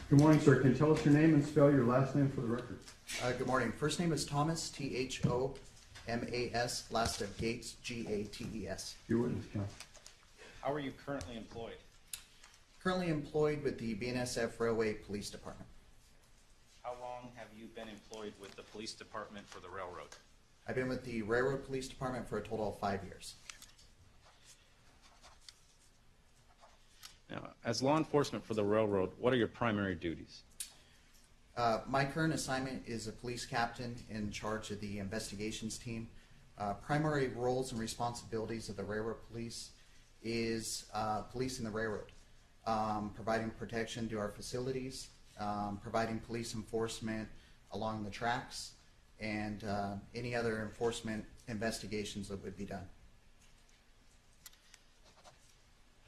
Good morning, sir. Can you tell us your name and spell your last name for the record? Good morning. First name is Thomas, Thomas, last of Gates, Gates. Your witness, counsel. How are you currently employed? Currently employed with the BNSF Railway Police Department. How long have you been employed with the police department for the railroad? I've been with the Railroad Police Department for a total of 5 years. Now, as law enforcement for the railroad, what are your primary duties? My current assignment is a police captain in charge of the investigations team. Primary roles and responsibilities of the railroad police is policing the railroad, providing protection to our facilities, providing police enforcement along the tracks, and any other enforcement investigations that would be done.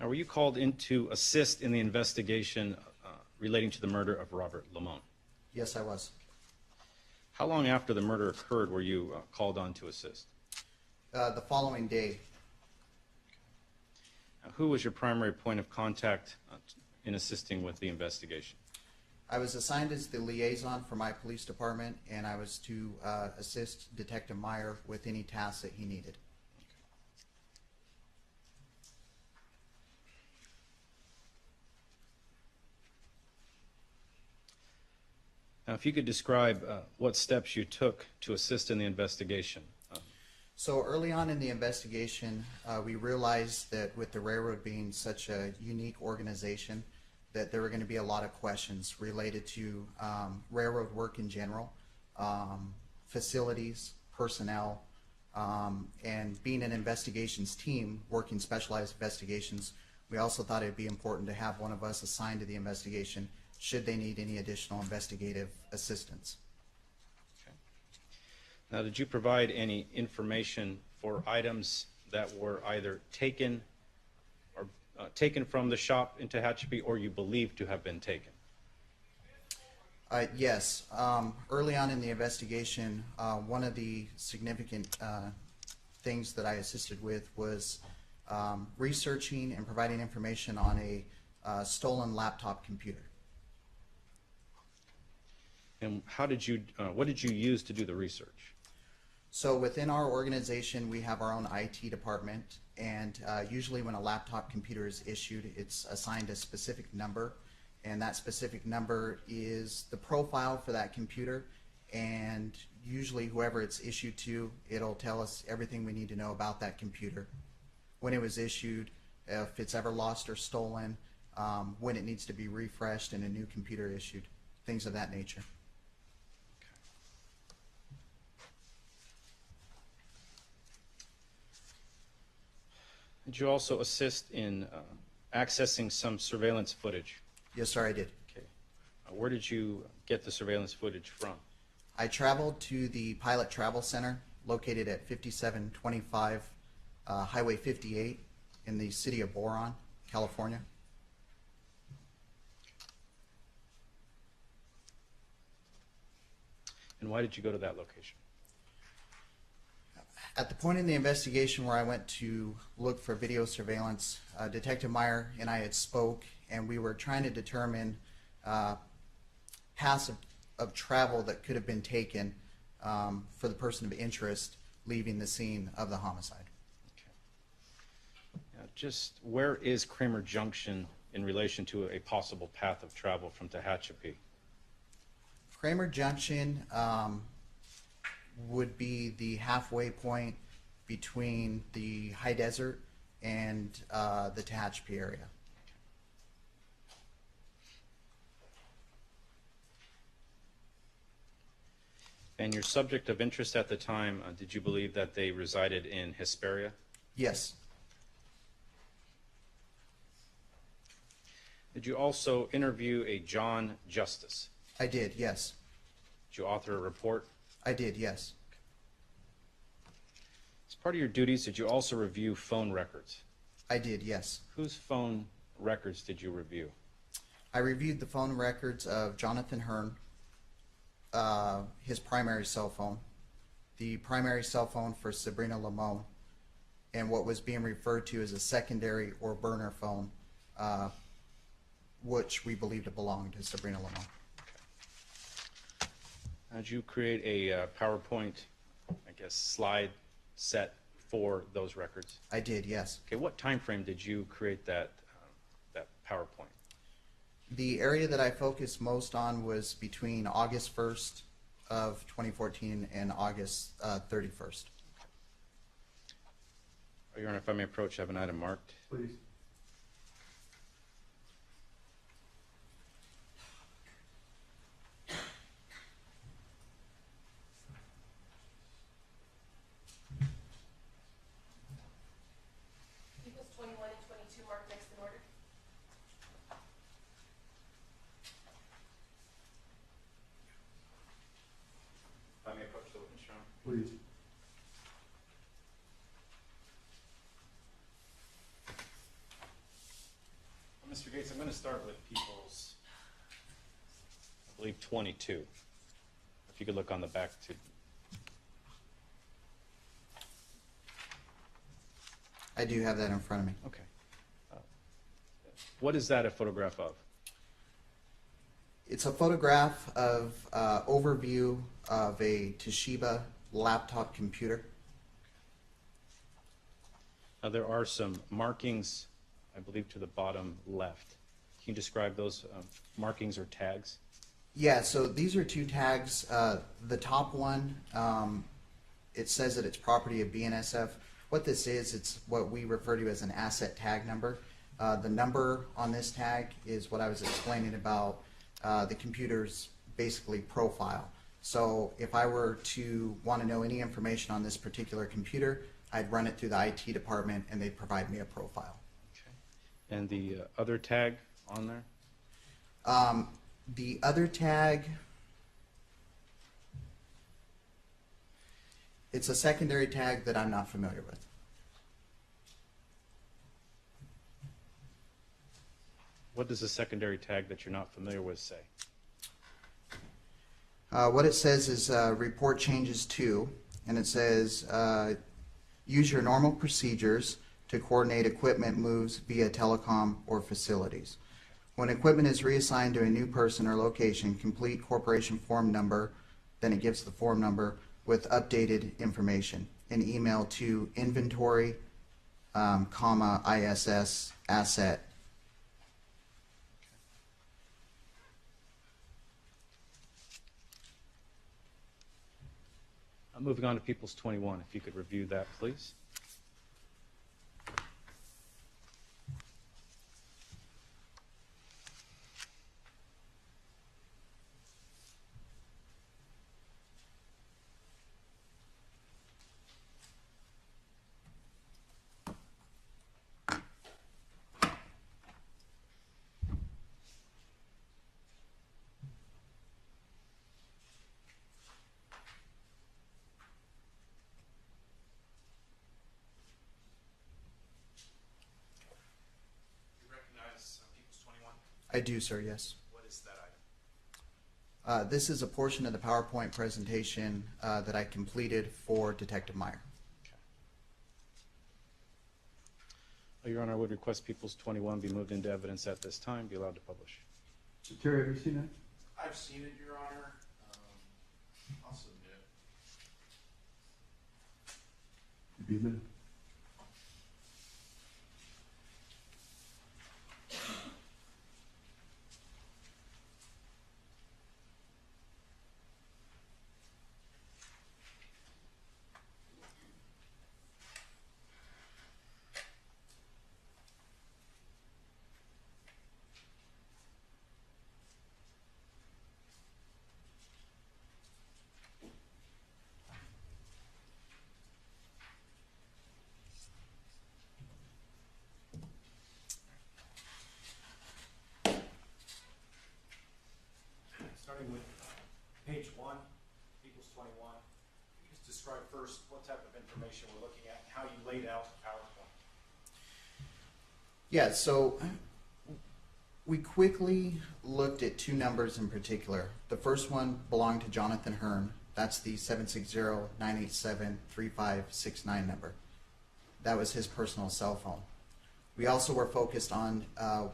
Now, were you called in to assist in the investigation relating to the murder of Robert Limon? Yes, I was. How long after the murder occurred were you called on to assist? The following day. Now, who was your primary point of contact in assisting with the investigation? I was assigned as the liaison for my police department, and I was to assist Detective Meyer with any tasks that he needed. Now, if you could describe what steps you took to assist in the investigation. So early on in the investigation, we realized that with the railroad being such a unique organization, that there were going to be a lot of questions related to railroad work in general, facilities, personnel, and being an investigations team working specialized investigations, we also thought it'd be important to have one of us assigned to the investigation should they need any additional investigative assistance. Okay. Now, did you provide any information for items that were either taken or taken from the shop in Tehachapi or you believe to have been taken? Yes. Early on in the investigation, one of the significant things that I assisted with was researching and providing information on a stolen laptop computer. And how did you, what did you use to do the research? So within our organization, we have our own IT department, and usually when a laptop computer is issued, it's assigned a specific number, and that specific number is the profile for that computer, and usually whoever it's issued to, it'll tell us everything we need to know about that computer, when it was issued, if it's ever lost or stolen, when it needs to be refreshed and a new computer issued, things of that nature. Did you also assist in accessing some surveillance footage? Yes, sir, I did. Okay. Where did you get the surveillance footage from? I traveled to the Pilot Travel Center located at 5725 Highway 58 in the city of Boron, California. And why did you go to that location? At the point in the investigation where I went to look for video surveillance, Detective Meyer and I had spoke, and we were trying to determine paths of travel that could have been taken for the person of interest leaving the scene of the homicide. Okay. Now, just where is Kramer Junction in relation to a possible path of travel from Tehachapi? Kramer Junction would be the halfway point between the high desert and the Tehachapi area. And your subject of interest at the time, did you believe that they resided in Hesperia? Yes. Did you also interview a John Justice? I did, yes. Did you author a report? I did, yes. As part of your duties, did you also review phone records? I did, yes. Whose phone records did you review? I reviewed the phone records of Jonathan Hearn, his primary cell phone, the primary cell phone for Sabrina Limon, and what was being referred to as a secondary or burner phone which we believe to belong to Sabrina Limon. Did you create a PowerPoint, I guess, slide set for those records? I did, yes. Okay, what time frame did you create that PowerPoint? The area that I focused most on was between August 1st of 2014 and August 31st. Your Honor, if I may approach, I have an item marked. Please. Equals 21 and 22 marked next in order. If I may approach the witness, Your Honor. Please. Mr. Gates, I'm going to start with people's, I believe, 22. If you could look on the back to. I do have that in front of me. Okay. What is that a photograph of? It's a photograph of overview of a Toshiba laptop computer. Now, there are some markings, I believe, to the bottom left. Can you describe those markings or tags? Yeah, so these are two tags. The top one, it says that it's property of BNSF. What this is, it's what we refer to as an asset tag number. The number on this tag is what I was explaining about the computer's basically profile. So if I were to want to know any information on this particular computer, I'd run it through the IT department and they'd provide me a profile. Okay. And the other tag on there? The other tag, it's a secondary tag that I'm not familiar with. What does the secondary tag that you're not familiar with say? What it says is report changes to, and it says use your normal procedures to coordinate equipment moves via telecom or facilities. When equipment is reassigned to a new person or location, complete corporation form number, then it gives the form number with updated information. An email to inventory, ISS asset. Moving on to People's 21, if you could review that, please. People's 21? I do, sir, yes. What is that item? This is a portion of the PowerPoint presentation that I completed for Detective Meyer. Okay. Your Honor, I would request People's 21 be moved into evidence at this time, be allowed to publish. Terry, have you seen that? I've seen it, Your Honor. I'll submit. Be admitted. Starting with page 1, People's 21. You just describe first what type of information we're looking at and how you laid out the PowerPoint. Yeah, so we quickly looked at two numbers in particular. The first one belonged to Jonathan Hearn. That's the 760-987-3569 number. That was his personal cell phone. We also were focused on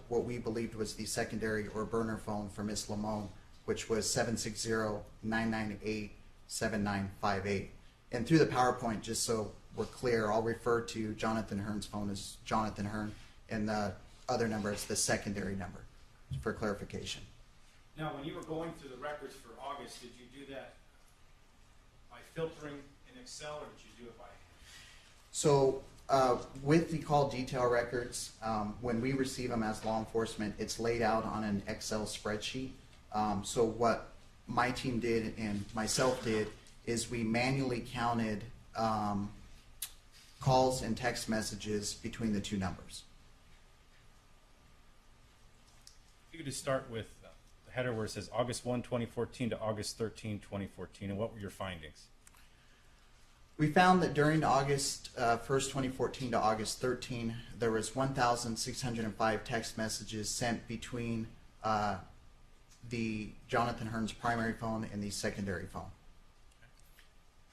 what we believed was the secondary or burner phone for Miss Limon, which was 760-998-7958. And through the PowerPoint, just so we're clear, I'll refer to Jonathan Hearn's phone as Jonathan Hearn, and the other number is the secondary number, for clarification. Now, when you were going through the records for August, did you do that by filtering in Excel, or did you do it by? So with the call detail records, when we receive them as law enforcement, it's laid out on an Excel spreadsheet. So what my team did and myself did is we manually counted calls and text messages between the two numbers. If you could just start with the header where it says August 1, 2014 to August 13, 2014, and what were your findings? We found that during August 1st, 2014 to August 13, there was 1,605 text messages sent between the Jonathan Hearn's primary phone and the secondary phone.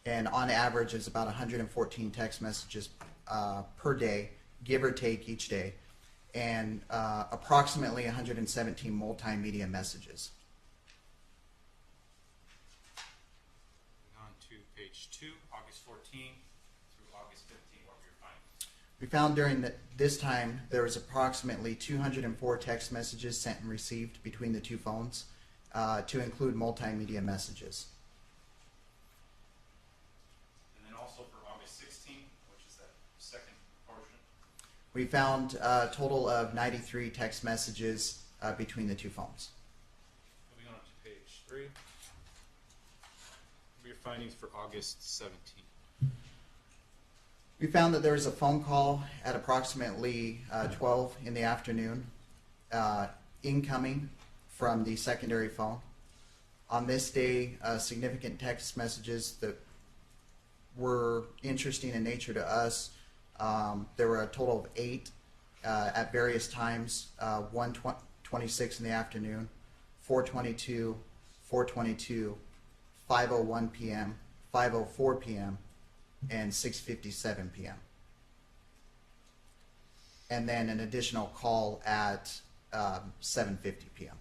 And on average, it's about 114 text messages per day, give or take each day, and approximately 117 multimedia messages. On to page 2, August 14 through August 15, what were your findings? We found during this time there was approximately 204 text messages sent and received between the two phones, to include multimedia messages. And then also for August 16, which is that second portion. We found a total of 93 text messages between the two phones. Moving on to page 3. What were your findings for August 17? We found that there was a phone call at approximately 12 in the afternoon, incoming from the secondary phone. On this day, significant text messages that were interesting in nature to us. There were a total of 8 at various times, 1:26 in the afternoon, 4:22, 4:22, 5:01 p.m., 5:04 p.m., and 6:57 p.m. And then an additional call at 7:50 p.m.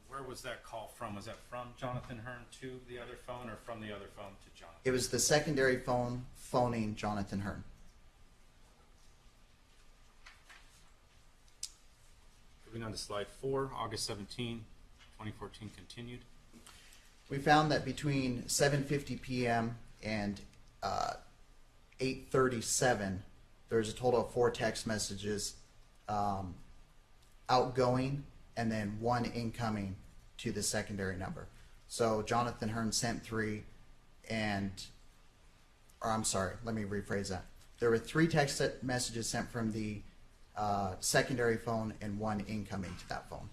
Where was that call from? Was that from Jonathan Hearn to the other phone, or from the other phone to Jonathan? It was the secondary phone phoning Jonathan Hearn. Moving on to slide 4, August 17, 2014 continued. We found that between 7:50 p.m. and 8:37, there's a total of 4 text messages outgoing and then 1 incoming to the secondary number. So Jonathan Hearn sent 3 or I'm sorry, let me rephrase that. There were 3 text messages sent from the secondary phone and 1 incoming to that phone.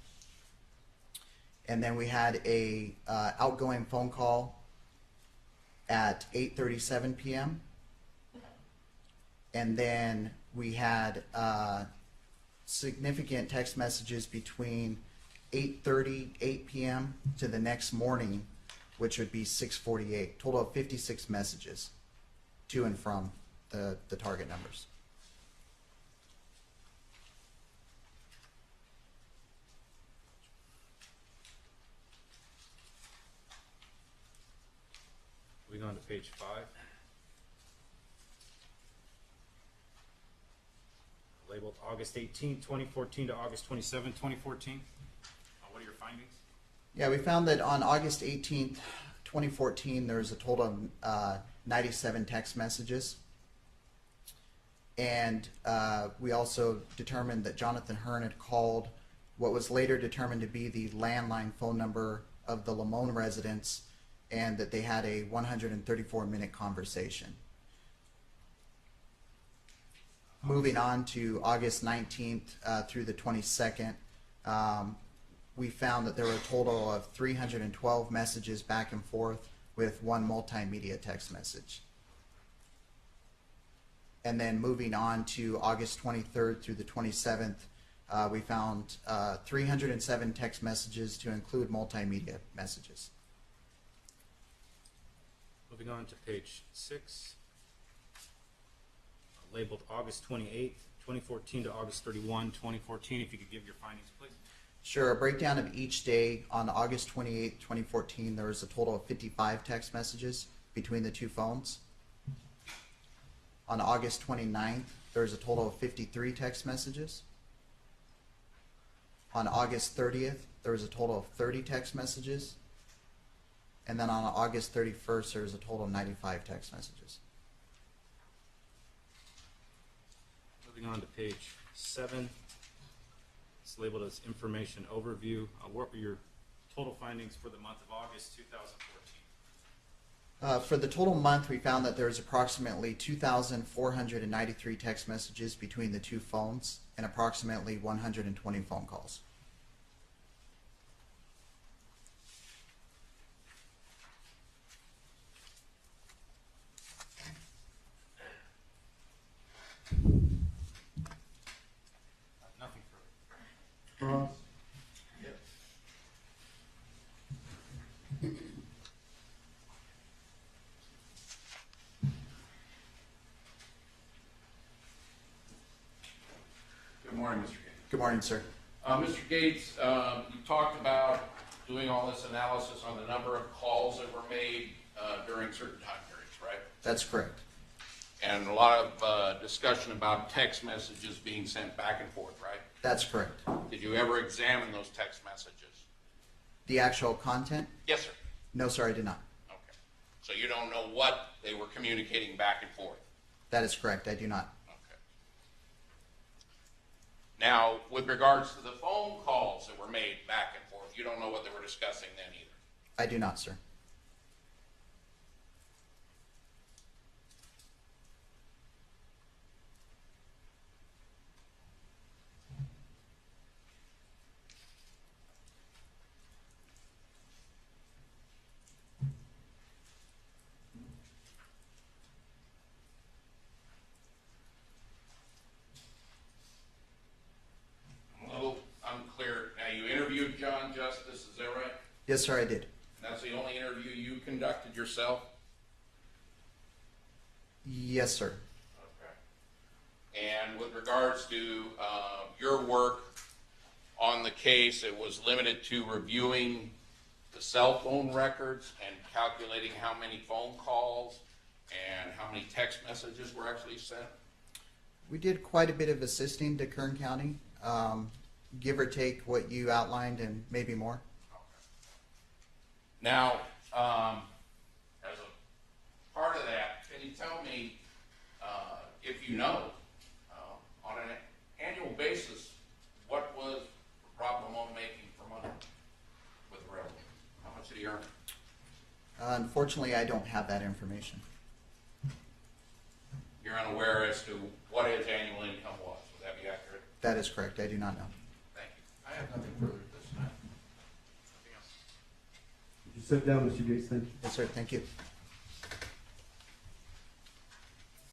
And then we had a outgoing phone call at 8:37 p.m. And then we had significant text messages between 8:30, 8 p.m. to the next morning, which would be 6:48. Total of 56 messages to and from the target numbers. Moving on to page 5. Labeled August 18, 2014 to August 27, 2014. What are your findings? Yeah, we found that on August 18th, 2014, there was a total of 97 text messages. And we also determined that Jonathan Hearn had called what was later determined to be the landline phone number of the Limon residence, and that they had a 134-minute conversation. Moving on to August 19th through the 22nd, we found that there were a total of 312 messages back and forth with 1 multimedia text message. And then moving on to August 23rd through the 27th, we found 307 text messages to include multimedia messages. Moving on to page 6. Labeled August 28, 2014 to August 31, 2014. If you could give your findings, please. Sure, a breakdown of each day. On August 28, 2014, there was a total of 55 text messages between the two phones. On August 29th, there was a total of 53 text messages. On August 30th, there was a total of 30 text messages. And then on August 31st, there was a total of 95 text messages. Moving on to page 7. It's labeled as information overview. What were your total findings for the month of August 2014? For the total month, we found that there was approximately 2,493 text messages between the two phones and approximately 120 phone calls. Nothing further. Ross? Good morning, Mr. Gates. Good morning, sir. Mr. Gates, you talked about doing all this analysis on the number of calls that were made during certain time periods, right? That's correct. And a lot of discussion about text messages being sent back and forth, right? That's correct. Did you ever examine those text messages? The actual content? Yes, sir. No, sir, I did not. Okay. So you don't know what they were communicating back and forth? That is correct. I do not. Okay. Now, with regards to the phone calls that were made back and forth, you don't know what they were discussing then either? I do not, sir. A little unclear. Now, you interviewed John Justice, is that right? Yes, sir, I did. And that's the only interview you conducted yourself? Yes, sir. Okay. And with regards to your work on the case, it was limited to reviewing the cell phone records and calculating how many phone calls and how many text messages were actually sent? We did quite a bit of assisting to Kern County, give or take what you outlined and maybe more. Now, as a part of that, can you tell me, if you know, on an annual basis, what was Rob Limon making for money with the railroad? How much did he earn? Unfortunately, I don't have that information. You're unaware as to what his annual income was. Would that be accurate? That is correct. I do not know. Thank you. I have nothing further at this time. Nothing else. Would you sit down, Mr. Gates? Thank you. Yes, sir. Thank you.